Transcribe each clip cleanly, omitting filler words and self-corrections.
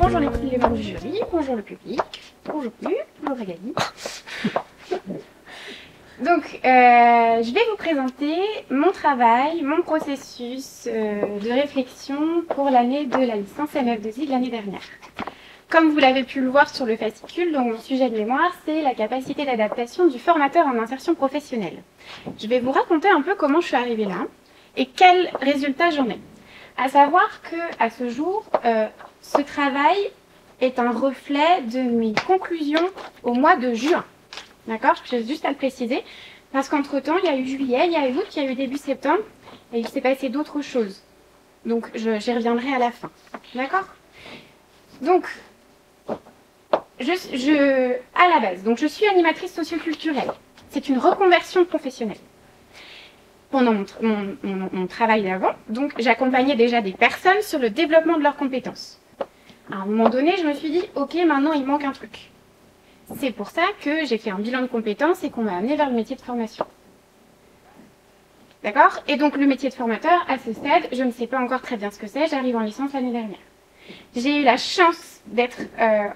Bonjour les membres du jury, bonjour le public, bonjour Magali. Donc, je vais vous présenter mon travail, mon processus de réflexion pour l'année de la licence MF2I de l'année dernière. Comme vous l'avez pu le voir sur le fascicule, donc mon sujet de mémoire, c'est la capacité d'adaptation du formateur en insertion professionnelle. Je vais vous raconter un peu comment je suis arrivée là et quels résultats j'en ai. À savoir qu'à ce jour, ce travail est un reflet de mes conclusions au mois de juin. D'accord? J'ai juste à le préciser, parce qu'entre-temps, il y a eu juillet, il y a eu août, il y a eu début septembre, et il s'est passé d'autres choses. Donc, j'y reviendrai à la fin. D'accord? Donc, à la base, donc je suis animatrice socioculturelle. C'est une reconversion professionnelle. Pendant mon travail d'avant, donc j'accompagnais déjà des personnes sur le développement de leurs compétences. À un moment donné, je me suis dit, ok, maintenant il manque un truc. C'est pour ça que j'ai fait un bilan de compétences et qu'on m'a amené vers le métier de formation. D'accord? Et donc le métier de formateur, à ce stade, je ne sais pas encore très bien ce que c'est, j'arrive en licence l'année dernière. J'ai eu la chance d'être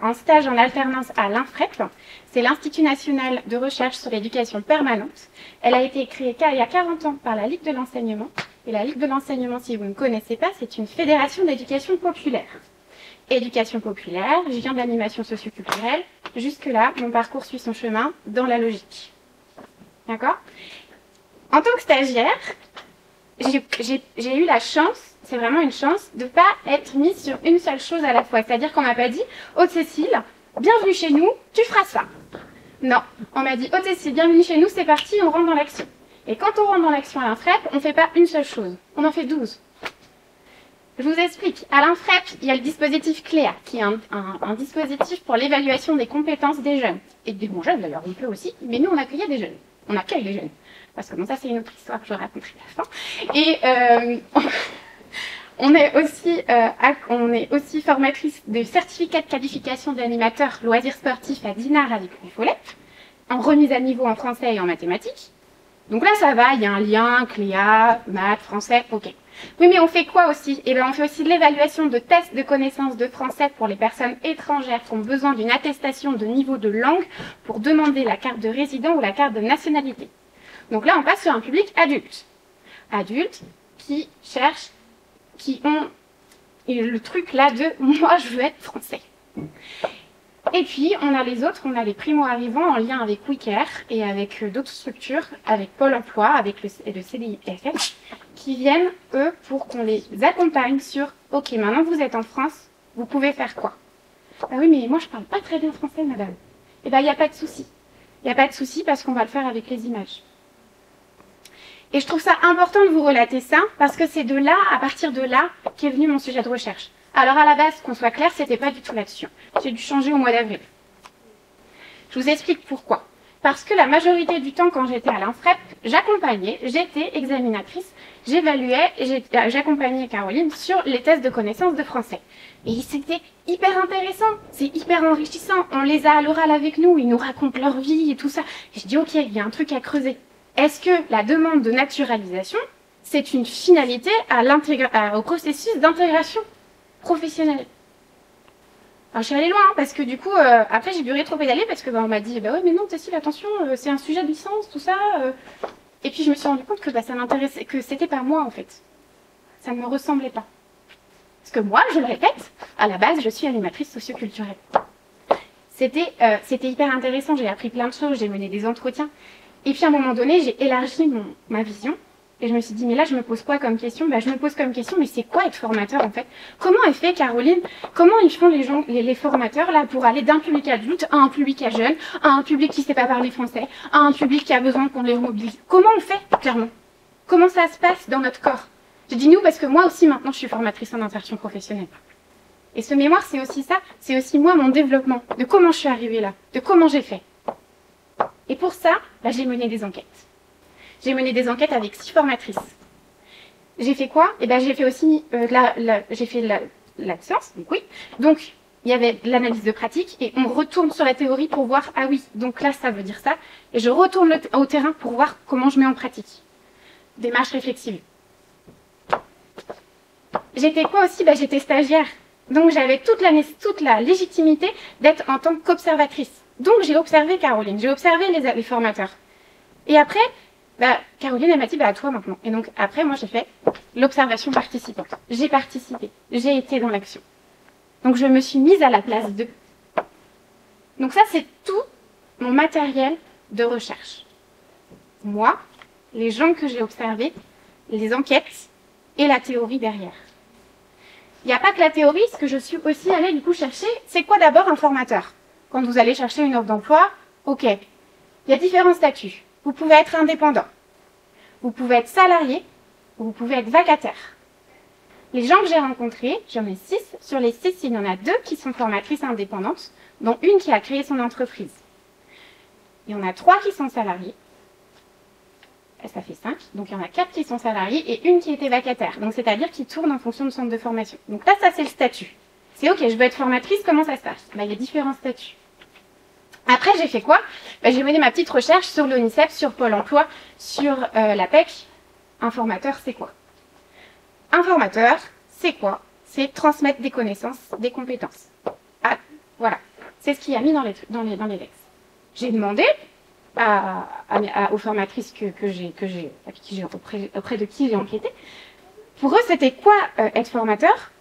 en stage en alternance à l'INFREP, c'est l'Institut national de recherche sur l'éducation permanente. Elle a été créée il y a 40 ans par la Ligue de l'enseignement. Et la Ligue de l'enseignement, si vous ne connaissez pas, c'est une fédération d'éducation populaire. Éducation populaire, je viens de l'animation socioculturelle. Jusque-là, mon parcours suit son chemin dans la logique. D'accord? En tant que stagiaire, j'ai eu la chance, c'est vraiment une chance, de ne pas être mise sur une seule chose à la fois. C'est-à-dire qu'on ne m'a pas dit « Haute Cécile, bienvenue chez nous, tu feras ça ». Non, on m'a dit « Haute Cécile, bienvenue chez nous, c'est parti, on rentre dans l'action ». Et quand on rentre dans l'action à l'INFREP, on ne fait pas une seule chose, on en fait 12. Je vous explique. À l'INFREP, il y a le dispositif CLEA, qui est un dispositif pour l'évaluation des compétences des jeunes. Et des bons jeunes d'ailleurs, on peut aussi, mais nous on accueillait des jeunes. On accueille les jeunes. Parce que bon, ça c'est une autre histoire que je raconterai à la fin. Et on est aussi formatrice de certificat de qualification d'animateur loisirs sportifs à Dinard avec Louis Follet, en remise à niveau en français et en mathématiques. Donc là ça va, il y a un lien, CLEA, maths, français, ok. Oui, mais on fait quoi aussi? Eh bien, on fait aussi de l'évaluation de tests de connaissances de français pour les personnes étrangères qui ont besoin d'une attestation de niveau de langue pour demander la carte de résident ou la carte de nationalité. Donc là, on passe sur un public adulte. Adultes qui cherchent, qui ont le truc là de « moi, je veux être français ». Et puis, on a les autres, on a les primo-arrivants en lien avec WICARE et avec d'autres structures, avec Pôle emploi, avec le CDIFF, qui viennent, eux, pour qu'on les accompagne sur « Ok, maintenant vous êtes en France, vous pouvez faire quoi ?» Ah oui, mais moi je parle pas très bien français, madame. Eh bien, il n'y a pas de souci. Il n'y a pas de souci parce qu'on va le faire avec les images. Et je trouve ça important de vous relater ça, parce que c'est de là, à partir de là, qu'est venu mon sujet de recherche. Alors à la base, qu'on soit clair, c'était pas du tout là-dessus. J'ai dû changer au mois d'avril. Je vous explique pourquoi. Parce que la majorité du temps, quand j'étais à l'INFREP, j'accompagnais, j'étais examinatrice, j'évaluais, j'accompagnais Caroline sur les tests de connaissances de français. Et c'était hyper intéressant, c'est hyper enrichissant. On les a à l'oral avec nous, ils nous racontent leur vie et tout ça. Et je dis, ok, il y a un truc à creuser. Est-ce que la demande de naturalisation, c'est une finalité au processus d'intégration professionnelle? Alors, je suis allée loin, hein, parce que du coup, après j'ai dû rétro-pédaler, parce que on m'a dit, bah ouais, mais non, Cécile, attention, c'est un sujet de licence, tout ça. Et puis je me suis rendu compte que ça m'intéressait, que c'était pas moi en fait. Ça ne me ressemblait pas. Parce que moi, je le répète, à la base, je suis animatrice socioculturelle. C'était hyper intéressant, j'ai appris plein de choses, j'ai mené des entretiens. Et puis à un moment donné, j'ai élargi ma vision. Et je me suis dit, mais là, je me pose quoi comme question? Bah, je me pose comme question, mais c'est quoi être formateur, en fait? Comment elle fait, Caroline? Comment ils font les formateurs, là, pour aller d'un public adulte à un public à jeune, à un public qui ne sait pas parler français, à un public qui a besoin qu'on les remobilise? Comment on fait, clairement? Comment ça se passe dans notre corps? Je dis nous, parce que moi aussi, maintenant, je suis formatrice en insertion professionnelle. Et ce mémoire, c'est aussi ça. C'est aussi moi, mon développement, de comment je suis arrivée là, de comment j'ai fait. Et pour ça, bah, j'ai mené des enquêtes. J'ai mené des enquêtes avec 6 formatrices. J'ai fait quoi? Eh ben, j'ai fait aussi j'ai fait la science, donc oui. Donc, il y avait l'analyse de pratique et on retourne sur la théorie pour voir, ah oui, donc là, ça veut dire ça. Et je retourne au terrain pour voir comment je mets en pratique. Démarche réflexive. J'étais quoi aussi? Bah, j'étais stagiaire. Donc j'avais toute la légitimité d'être en tant qu'observatrice. Donc j'ai observé Caroline, j'ai observé les formateurs. Et après, Caroline, elle m'a dit, à toi maintenant. Et donc après, moi j'ai fait l'observation participante. J'ai participé, j'ai été dans l'action. Donc je me suis mise à la place d'eux. Donc ça, c'est tout mon matériel de recherche. Moi, les gens que j'ai observés, les enquêtes et la théorie derrière. Il n'y a pas que la théorie, ce que je suis aussi allée du coup chercher, c'est quoi d'abord un formateur? Quand vous allez chercher une offre d'emploi, ok, il y a différents statuts. Vous pouvez être indépendant, vous pouvez être salarié, ou vous pouvez être vacataire. Les gens que j'ai rencontrés, j'en ai 6, sur les 6, il y en a 2 qui sont formatrices indépendantes, dont une qui a créé son entreprise. Il y en a 3 qui sont salariés, ça fait 5, donc il y en a 4 qui sont salariés et une qui était vacataire. Donc c'est-à-dire qui tourne en fonction de centre de formation. Donc là, ça c'est le statut. C'est ok, je veux être formatrice, comment ça se passe? Il y a différents statuts. Après, j'ai fait quoi? J'ai mené ma petite recherche sur l'ONICEP, sur Pôle emploi, sur la PEC. Un formateur, c'est quoi? Un formateur, c'est quoi? C'est transmettre des connaissances, des compétences. Ah, voilà, c'est ce qu'il y a mis dans les textes. J'ai demandé aux formatrices auprès de qui j'ai enquêté. Pour eux, c'était quoi être formateur?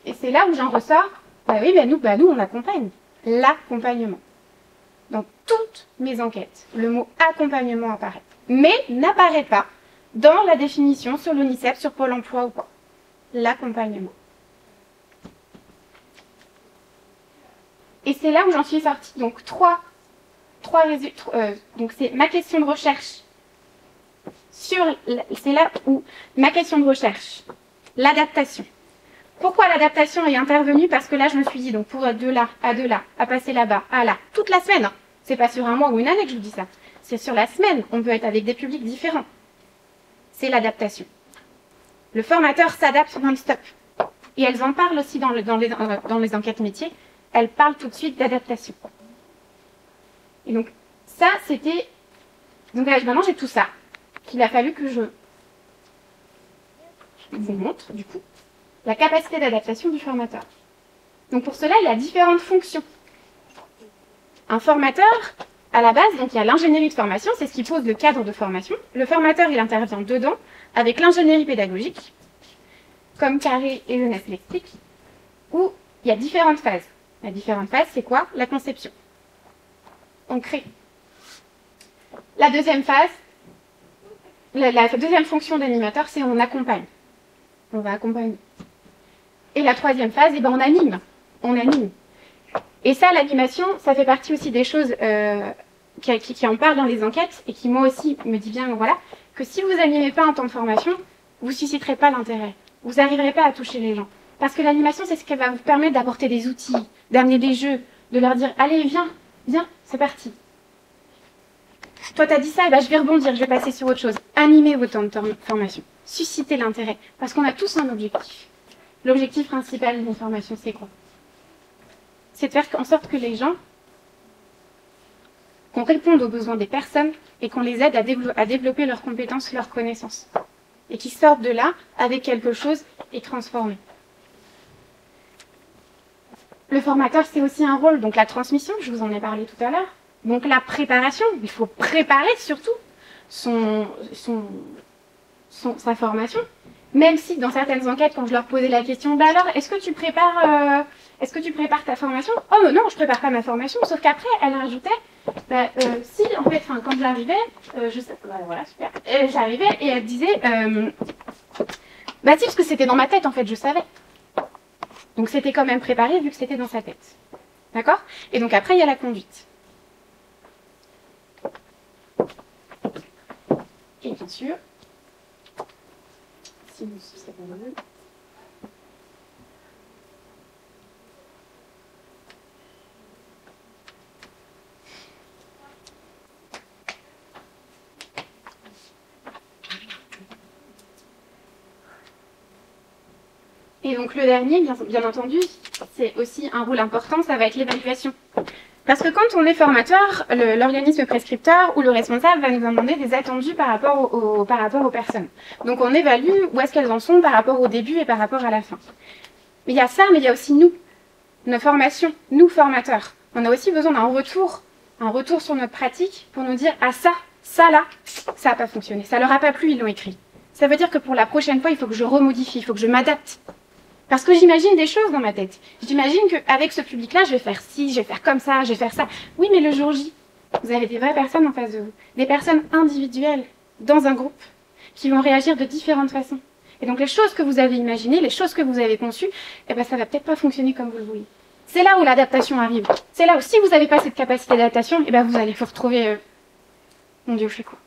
Et c'est là où j'en ressors. Nous, on accompagne. L'accompagnement. Dans toutes mes enquêtes, le mot accompagnement apparaît. Mais n'apparaît pas dans la définition sur l'ONICEP, sur Pôle emploi ou quoi. L'accompagnement. Et c'est là où j'en suis sortie. Donc, donc c'est ma question de recherche. C'est là où ma question de recherche, l'adaptation. Pourquoi l'adaptation est intervenue? Parce que là, je me suis dit, donc pour être de là, à passer là-bas, à là, toute la semaine. Hein. C'est pas sur un mois ou une année que je vous dis ça. C'est sur la semaine. On peut être avec des publics différents. C'est l'adaptation. Le formateur s'adapte non-stop. Et elles en parlent aussi dans les enquêtes métiers. Elles parlent tout de suite d'adaptation. Et donc, ça, c'était... Donc là, maintenant, j'ai tout ça. Qu'il a fallu que je vous montre, du coup, la capacité d'adaptation du formateur. Donc pour cela, il y a différentes fonctions. Un formateur, à la base, donc il y a l'ingénierie de formation, c'est ce qui pose le cadre de formation. Le formateur, il intervient dedans avec l'ingénierie pédagogique, comme Carré et Jeunesse l'expliquent, où il y a différentes phases. La différente phase, c'est quoi? La conception. On crée. La deuxième phase, la deuxième fonction d'animateur, c'est on accompagne. On va accompagner. Et la troisième phase, on anime. On anime. Et ça, l'animation, ça fait partie aussi des choses qui en parlent dans les enquêtes et qui, moi aussi, me dit bien, voilà, que si vous n'animez pas en temps de formation, vous ne susciterez pas l'intérêt. Vous n'arriverez pas à toucher les gens. Parce que l'animation, c'est ce qui va vous permettre d'apporter des outils, d'amener des jeux, de leur dire, allez, viens, c'est parti. Toi, tu as dit ça, je vais rebondir, je vais passer sur autre chose. Animez vos temps de formation. Suscitez l'intérêt. Parce qu'on a tous un objectif. L'objectif principal d'une formation, c'est quoi? C'est de faire en sorte que les gens, qu'on réponde aux besoins des personnes et qu'on les aide à développer leurs compétences, leurs connaissances. Et qu'ils sortent de là avec quelque chose et transformé. Le formateur, c'est aussi un rôle, donc la transmission, je vous en ai parlé tout à l'heure. Donc la préparation, il faut préparer surtout sa formation. Même si dans certaines enquêtes, quand je leur posais la question, alors, est-ce que tu prépares ta formation? Oh non, je prépare pas ma formation. Sauf qu'après, elle rajoutait, si, en fait, quand j'arrivais, voilà, super. J'arrivais et elle disait, si, parce que c'était dans ma tête, en fait, je savais. Donc c'était quand même préparé vu que c'était dans sa tête. D'accord? Et donc après, il y a la conduite. Et bien sûr, si vous c'est bon. Et donc le dernier, bien entendu, c'est aussi un rôle important, ça va être l'évaluation. Parce que quand on est formateur, l'organisme prescripteur ou le responsable va nous demander des attendus par rapport aux personnes. Donc on évalue où est-ce qu'elles en sont par rapport au début et par rapport à la fin. Mais il y a ça, mais il y a aussi nous, nos formations, nous formateurs. On a aussi besoin d'un retour sur notre pratique pour nous dire, ah ça là, ça n'a pas fonctionné, ça leur a pas plu, ils l'ont écrit. Ça veut dire que pour la prochaine fois, il faut que je remodifie, il faut que je m'adapte. Parce que j'imagine des choses dans ma tête. J'imagine qu'avec ce public-là, je vais faire ci, je vais faire comme ça, je vais faire ça. Oui, mais le jour J, vous avez des vraies personnes en face de vous, des personnes individuelles dans un groupe qui vont réagir de différentes façons. Et donc les choses que vous avez imaginées, les choses que vous avez conçues, eh ben, ça va peut-être pas fonctionner comme vous le voulez. C'est là où l'adaptation arrive. C'est là où si vous n'avez pas cette capacité d'adaptation, eh ben, vous allez vous retrouver... Mon Dieu, je fais quoi?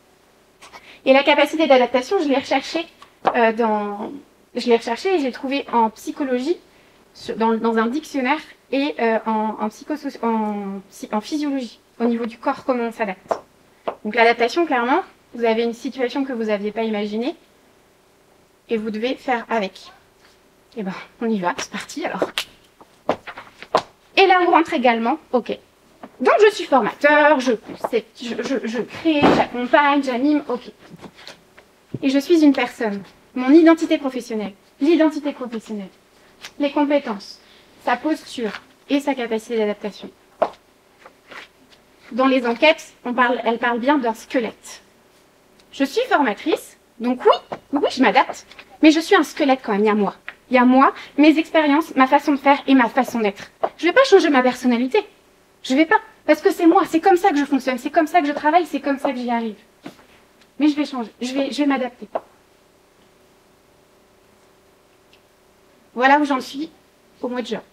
Et la capacité d'adaptation, je l'ai recherchée et je l'ai trouvée en psychologie, dans un dictionnaire, et en physiologie, au niveau du corps, comment on s'adapte. Donc l'adaptation, clairement, vous avez une situation que vous n'aviez pas imaginée, et vous devez faire avec. Et ben, on y va, c'est parti alors. Et là, on rentre également, ok. Donc je suis formateur, je crée, j'accompagne, j'anime, ok. Et je suis une personne. Mon identité professionnelle, l'identité professionnelle, les compétences, sa posture et sa capacité d'adaptation. Dans les enquêtes, elle parle bien d'un squelette. Je suis formatrice, donc oui, je m'adapte, mais je suis un squelette quand même, il y a moi. Il y a moi, mes expériences, ma façon de faire et ma façon d'être. Je ne vais pas changer ma personnalité. Je ne vais pas, parce que c'est moi, c'est comme ça que je fonctionne, c'est comme ça que je travaille, c'est comme ça que j'y arrive. Mais je vais changer, je vais m'adapter. Voilà où j'en suis au mois de juin.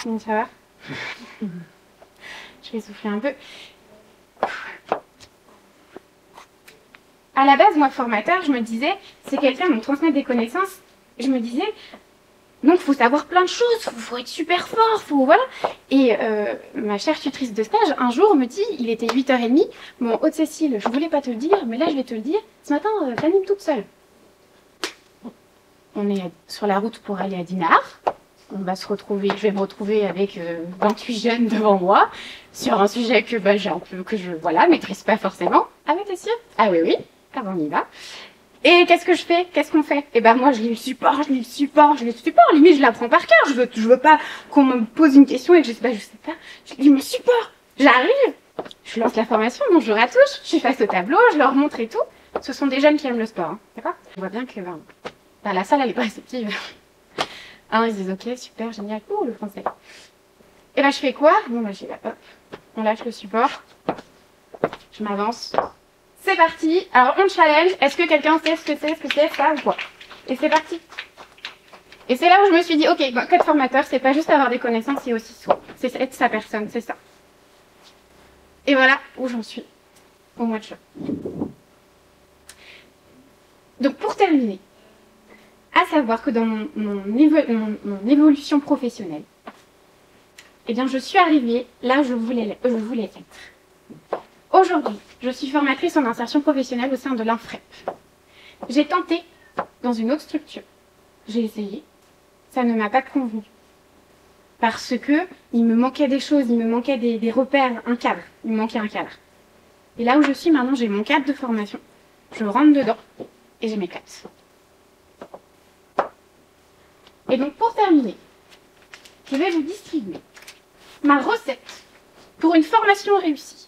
Donc ça va? Je vais souffler un peu. À la base, moi, formateur, je me disais, c'est quelqu'un qui me transmet des connaissances. Je me disais, donc, il faut savoir plein de choses, il faut être super fort, voilà. Et ma chère tutrice de stage, un jour, me dit, il était 8h30, bon, Aude-Cécile, je voulais pas te le dire, mais là, je vais te le dire. Ce matin, j'anime toute seule. On est sur la route pour aller à Dinard. On va se retrouver, je vais me retrouver avec 28 jeunes devant moi, sur un sujet que, voilà, maîtrise pas forcément. Ah oui, t'es sûre? Ah oui, ah bon, on y va. Et qu'est-ce que je fais? Qu'est-ce qu'on fait? Eh ben moi, je lis le support. Limite, je l'apprends par cœur. Je veux pas qu'on me pose une question et que je sais pas. Je lis mon support. J'arrive, je lance la formation, bonjour à tous, je suis face au tableau, je leur montre et tout. Ce sont des jeunes qui aiment le sport, hein, d'accord? Je vois bien que la salle, elle est pas réceptive. Ils se disent, ok, super, génial. Le français. Et là, je fais quoi? Bon, j'ai la hop, on lâche le support. Je m'avance. C'est parti. Alors, on challenge. Est-ce que quelqu'un sait ce que c'est ça ou quoi? Et c'est parti. Et c'est là où je me suis dit, ok, être formateur, c'est pas juste avoir des connaissances, c'est aussi soi. C'est être sa personne, c'est ça. Et voilà où j'en suis au mois de juin. Donc, pour terminer, à savoir que dans mon évolution professionnelle, eh bien, je suis arrivée là où je voulais être. Aujourd'hui, je suis formatrice en insertion professionnelle au sein de l'INFREP. J'ai tenté dans une autre structure. J'ai essayé. Ça ne m'a pas convenu. Parce que il me manquait des choses, il me manquait des repères, un cadre. Il me manquait un cadre. Et là où je suis maintenant, j'ai mon cadre de formation. Je rentre dedans et je m'éclate. Et donc pour terminer, je vais vous distribuer ma recette pour une formation réussie.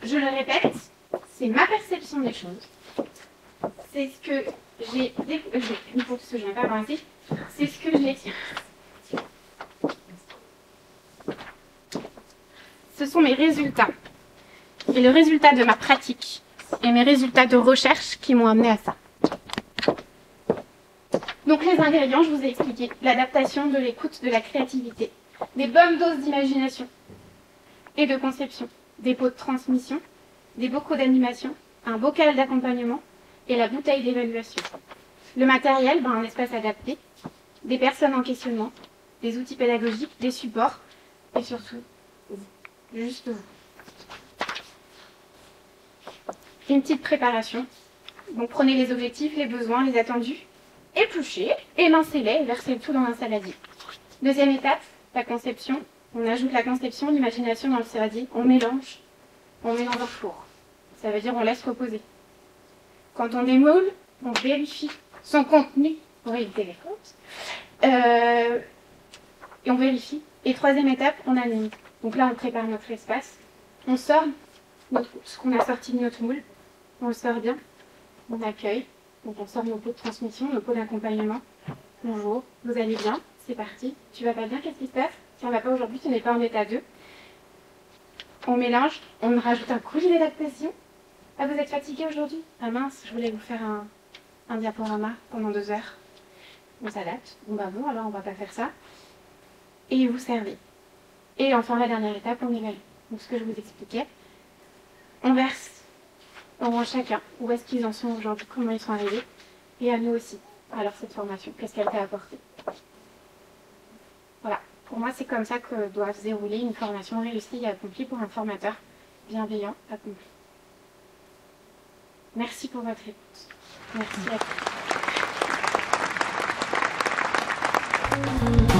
Je le répète, c'est ma perception des choses. C'est ce que j'ai découvert. C'est ce que j'ai tiré. Ce sont mes résultats. Et le résultat de ma pratique. Et mes résultats de recherche qui m'ont amené à ça. Donc les ingrédients, je vous ai expliqué. L'adaptation, de l'écoute, de la créativité. Des bonnes doses d'imagination et de conception. Des pots de transmission, des bocaux d'animation, un bocal d'accompagnement et la bouteille d'évaluation. Le matériel, un espace adapté, des personnes en questionnement, des outils pédagogiques, des supports et surtout, juste vous. Une petite préparation. Donc prenez les objectifs, les besoins, les attendus, épluchez, émincez-les et versez le tout dans un saladier. Deuxième étape, la conception. On ajoute la conception, l'imagination dans le saladier, on mélange, on met dans un four. Ça veut dire on laisse reposer. Quand on démoule, on vérifie son contenu pour éviter les fautes. Et on vérifie. Et troisième étape, on anime. Donc là, on prépare notre espace. On sort ce qu'on a sorti de notre moule. On le sort bien. On accueille. Donc on sort nos pots de transmission, nos pots d'accompagnement. Bonjour, vous allez bien? C'est parti. Tu vas pas bien? Qu'est-ce qui se passe? Si on va pas aujourd'hui, tu n'es pas en état 2. On mélange. On rajoute un coup d'adaptation. Ah, vous êtes fatigué aujourd'hui? Ah mince, je voulais vous faire un diaporama pendant 2 heures. On s'adapte. Bon bah bon, alors on va pas faire ça. Et vous servez. Et enfin, la dernière étape, on évalue. Donc ce que je vous expliquais, on verse au moins chacun où est-ce qu'ils en sont aujourd'hui, comment ils sont arrivés, et à nous aussi. Alors cette formation, qu'est-ce qu'elle t'a apporté? Voilà. Pour moi, c'est comme ça que doit se dérouler une formation réussie et accomplie pour un formateur bienveillant accompli. Merci pour votre écoute. Merci à tous.